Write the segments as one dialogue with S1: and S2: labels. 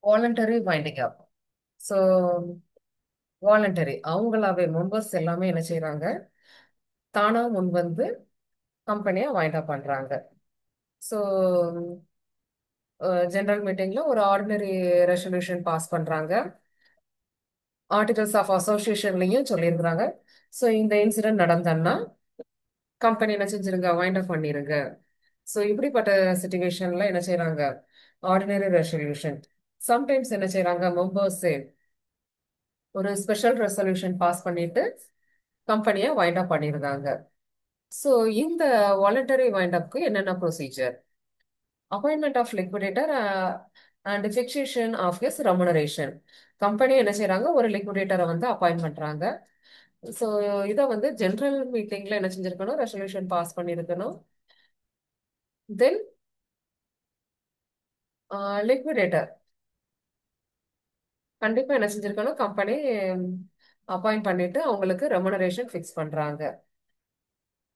S1: Voluntary winding அப். So voluntary அவங்களாவே members எல்லாமே என்ன செய்றாங்க, தானா முன் வந்து கம்பெனியை வைண்ட் அப் பண்றாங்க. ஸோ ஜெனரல் மீட்டிங்ல ஒரு ஆர்டினரி ரெசல்யூஷன் பாஸ் பண்றாங்க. ஆர்டிகல்ஸ் ஆஃப் அசோசியேஷன்லயும் சொல்லியிருக்கிறாங்க. ஸோ இந்த இன்சிடென்ட் நடந்தன்னா கம்பெனி என்ன செஞ்சிருங்க, வைண்ட் அப் பண்ணிருங்க. ஸோ இப்படிப்பட்ட சுச்சுவேஷன்ல என்ன செய்றாங்க, ஆர்டினரி ரெசல்யூஷன். சம்டைம்ஸ் என்ன செய்றாங்க, மெம்பர்ஸ் ஒரு ஸ்பெஷல் ரெசல்யூஷன் பாஸ் பண்ணிட்டு கம்பெனியை வைண்ட் அப் பண்ணிருந்தாங்க. ஸோ இந்த வாலண்டரி வைண்ட் அப்க்கு என்னென்ன procedure? Appointment of liquidator and fixation of his remuneration. Company என்ன செய்றாங்க, ஒரு லிக்விடேட்டரை வந்து அப்பாயிண்ட் பண்றாங்க. ஸோ இதை வந்து ஜெனரல் மீட்டிங்ல என்ன செஞ்சிருக்கணும், ரெசல்யூஷன் பாஸ் பண்ணியிருக்கணும். தென் லிக்விடேட்டர் கண்டிப்பா என்ன செஞ்சிருக்கணும், கம்பெனி அப்பாயிண்ட் பண்ணிட்டு அவங்களுக்கு ரெமுனரேஷன் ஃபிக்ஸ் பண்றாங்க.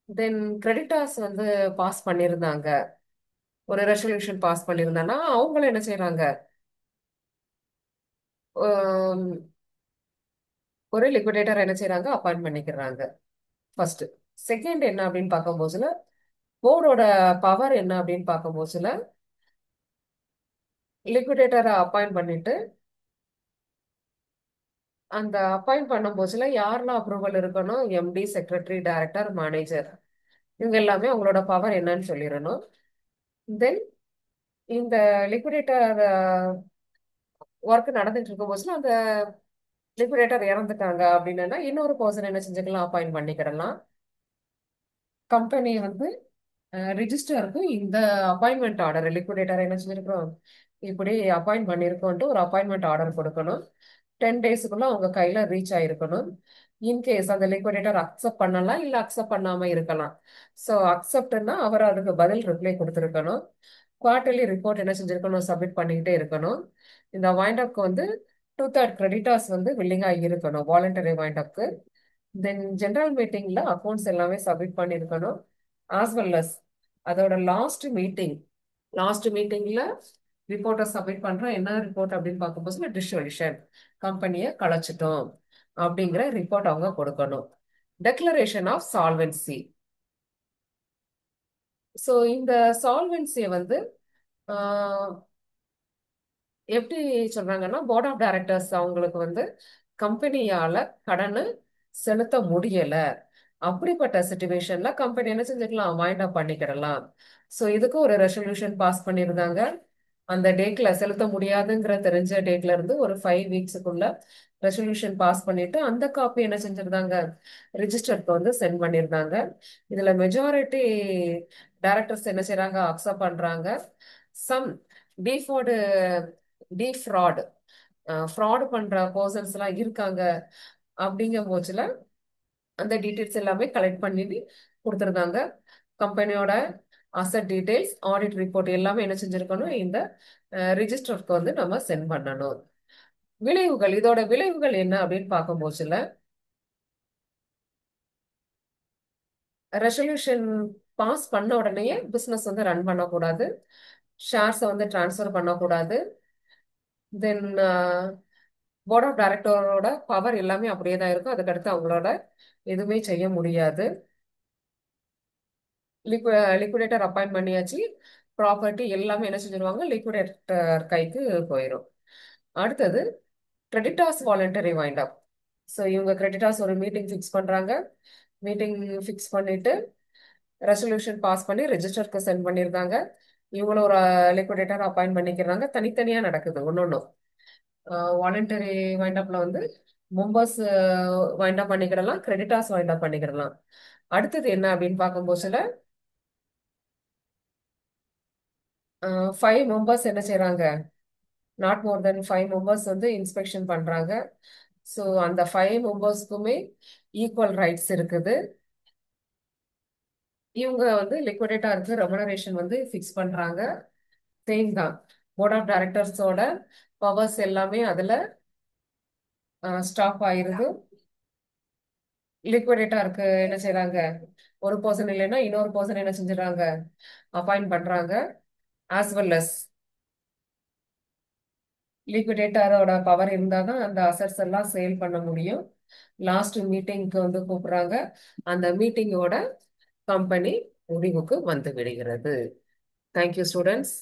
S1: தென் கிரெடிட்டார்ஸ் வந்து பாஸ் பண்ணியிருந்தாங்க, ஒரு ரெசல்யூஷன் பாஸ் பண்ணியிருந்தாங்கன்னா அவங்கள என்ன செய்றாங்க, ஆம், ஒரு லிக்விடேட்டர் என்ன செய்றாங்க, அப்பாயிண்ட் பண்ணிக்கிறாங்க. ஃபர்ஸ்ட். செகண்ட் என்ன அப்படின்னு பார்க்கும்போதுல, போர்டோட பவர் என்ன அப்படின்னு பார்க்கும்போதுல, லிக்விடேட்டரை அப்பாயிண்ட் பண்ணிட்டு அந்த அப்பாயிண்ட் பண்ணும்போதுல யாரெல்லாம் அப்ரூவல் இருக்கணும், எம்டி, செக்ரட்டரி, டைரக்டர், மேனேஜர், இவங்க எல்லாமே அவங்களோட பவர் என்னன்னு சொல்லிடணும். தென் இந்த லிக்விடேட்டர் ஒர்க் நடந்துட்டு இருக்கும் போதுல அந்த லிக்விடேட்டர் இறந்துட்டாங்க அப்படின்னா இன்னொரு பர்சன் என்ன செஞ்சுக்கலாம், அப்பாயிண்ட் பண்ணிக்கிடலாம். கம்பெனி வந்து ரிஜிஸ்டருக்கு இந்த அப்பாயின்மெண்ட் ஆர்டர், லிக்விடேட்டர் என்ன செஞ்சிருக்கிறோம், இப்படி அப்பாயிண்ட் பண்ணிருக்கோன்ட்டு ஒரு அப்பாயின்மெண்ட் ஆர்டர் கொடுக்கணும். 10 டேஸ்க்குள்ள அவங்க கையில ரீச் ஆயிருக்கணும். இன்கேஸ் அந்த லிக்விடேட்டர் அக்செப்ட் பண்ணலாம், இல்ல அக்செப்ட் பண்ணாம இருக்கலாம். ஸோ அக்செப்ட்னா அவர் அதுக்கு பதில் ரிப்ளை கொடுத்துருக்கணும். குவார்டர்லி ரிப்போர்ட் என்ன செஞ்சிருக்கணும், சப்மிட் பண்ணிக்கிட்டே இருக்கணும். இந்த வைண்ட் அப்க்கு வந்து 2/3 கிரெடிட்டர்ஸ் வந்து வில்லிங்கா இருக்கணும், வாலண்டரி வைண்ட் அப்க்கு. தென் ஜெனரல் மீட்டிங்ல அக்கௌண்ட்ஸ் எல்லாமே சப்மிட் பண்ணியிருக்கணும். ஆஸ் வெல் அஸ் அதோட லாஸ்ட் மீட்டிங்ல ரிப்போர்ட்டை சப்மிட் பண்றோம். என்ன ரிப்போர்ட் அப்படின்னு பார்க்கும்போது டிஸ்வலிஷன், கம்பெனியை கலைச்சிட்டோம் அப்படிங்கிற ரிப்போர்ட் அவங்க கொடுக்கணும். Declaration of solvency. ஸோ இந்த சால்வென்சியை வந்து ஆஹ், எப்படி சொல்றாங்கன்னா, போர்ட் ஆஃப் டைரக்டர்ஸ் அவங்களுக்கு வந்து கம்பெனியால கடனை செலுத்த முடியல, அப்படிப்பட்ட சுச்சுவேஷன்ல கம்பெனி என்ன செஞ்சுக்கலாம், வைண்ட் அப் பண்ணிக்கிடலாம். ஸோ இதுக்கு ஒரு ரெசல்யூஷன் பாஸ் பண்ணியிருந்தாங்க. அந்த டேட்ல செலுத்த முடியாதுங்கிற தெரிஞ்ச டேட்ல இருந்து ஒரு 5 வீக்ஸுக்குள்ள ரெசல்யூஷன் பாஸ் பண்ணிட்டு அந்த காப்பி என்ன செஞ்சிருந்தாங்க, ரிஜிஸ்டருக்கு வந்து சென்ட் பண்ணியிருந்தாங்க. இதுல மெஜாரிட்டி டைரக்டர்ஸ் என்ன செய்றாங்க, அக்செப்ட் பண்றாங்க. சம் டிஃபார்டு டிஃப்ராட் ஃப்ராட் பண்ற பர்சன்ஸ் எல்லாம் இருக்காங்க அப்படிங்கும் போச்சுல அந்த டீட்டெயில்ஸ் எல்லாமே கலெக்ட் பண்ணி கொடுத்துருந்தாங்க. கம்பெனியோட அசட் டீடைல்ஸ், ஆடிட் ரிப்போர்ட் எல்லாமே என்ன செஞ்சிருக்கணும், இந்த ரிஜிஸ்டருக்கு வந்து நம்ம சென்ட் பண்ணணும். விளைவுகள், இதோட விளைவுகள் என்ன அப்படின்னு பார்க்கும்போதுல, ரெசல்யூஷன் பாஸ் பண்ண உடனே பிசினஸ் வந்து ரன் பண்ணக்கூடாது, ஷேர்ஸை வந்து டிரான்ஸ்ஃபர் பண்ணக்கூடாது. தென் போர்ட் ஆஃப் டைரக்டரோட பவர் எல்லாமே அப்படியே தான் இருக்கும். அதுக்கடுத்து அவங்களோட எதுவுமே செய்ய முடியாது. லிக்விடேட்டர் அப்பாயிண்ட் பண்ணியாச்சு, ப்ராப்பர்ட்டி எல்லாமே என்ன செஞ்சிருவாங்க, லிக்விடேட்டர் கைக்கு போயிடும். அடுத்தது creditors voluntary wind up. So இவங்க கிரெடிட்டார்ஸ் ஒரு மீட்டிங் ஃபிக்ஸ் பண்றாங்க. மீட்டிங் ஃபிக்ஸ் பண்ணிட்டு ரெசல்யூஷன் பாஸ் பண்ணி ரெஜிஸ்டருக்கு சென்ட் பண்ணியிருந்தாங்க. இவங்களும் ஒரு லிக்விடேட்டர் அப்பாயிண்ட் பண்ணிக்கிறாங்க. தனித்தனியா நடக்குது ஒன்னொன்னும். வாலண்டரி வைண்ட் அப்ல வந்து மெம்பர்ஸ் வைண்ட் அப் பண்ணிக்கிடலாம், கிரெடிட்டார்ஸ் வைண்ட் அப் பண்ணிக்கிடலாம். அடுத்தது என்ன அப்படின்னு பார்க்கும்போதுல 5 மெம்பர்ஸ் என்ன செய்றாங்க, நாட் மோர் தென் 5 மெம்பர்ஸ் வந்து இன்ஸ்பெக்ஷன் பண்றாங்க. ஸோ அந்த 5 மெம்பர்ஸ்க்குமே ஈக்குவல் ரைட்ஸ் இருக்குது. இவங்க வந்து லிக்விடேட்டருக்கு ரெமுனரேஷன் வந்து ஃபிக்ஸ் பண்றாங்க. சேம் தான், போர்ட் ஆஃப் டைரக்டர்ஸோட பவர்ஸ் எல்லாமே அதுல ஸ்டாப் ஆயிருது. லிக்விடேட்டருக்கு என்ன செய்றாங்க, ஒரு பர்சன் இல்லைன்னா இன்னொரு பர்சன் என்ன செஞ்சுறாங்க, அப்பாயிண்ட் பண்றாங்க. ஆஸ் வெல் அஸ் லிக்விடேட்டரோட பவர் இருந்தால் தான் அந்த அசட்ஸ் எல்லாம் சேல் பண்ண முடியும். லாஸ்ட் மீட்டிங்க்கு வந்து கூப்பிடுறாங்க. அந்த மீட்டிங்கோட கம்பெனி முடிவுக்கு வந்து விடுகிறது. Thank you students.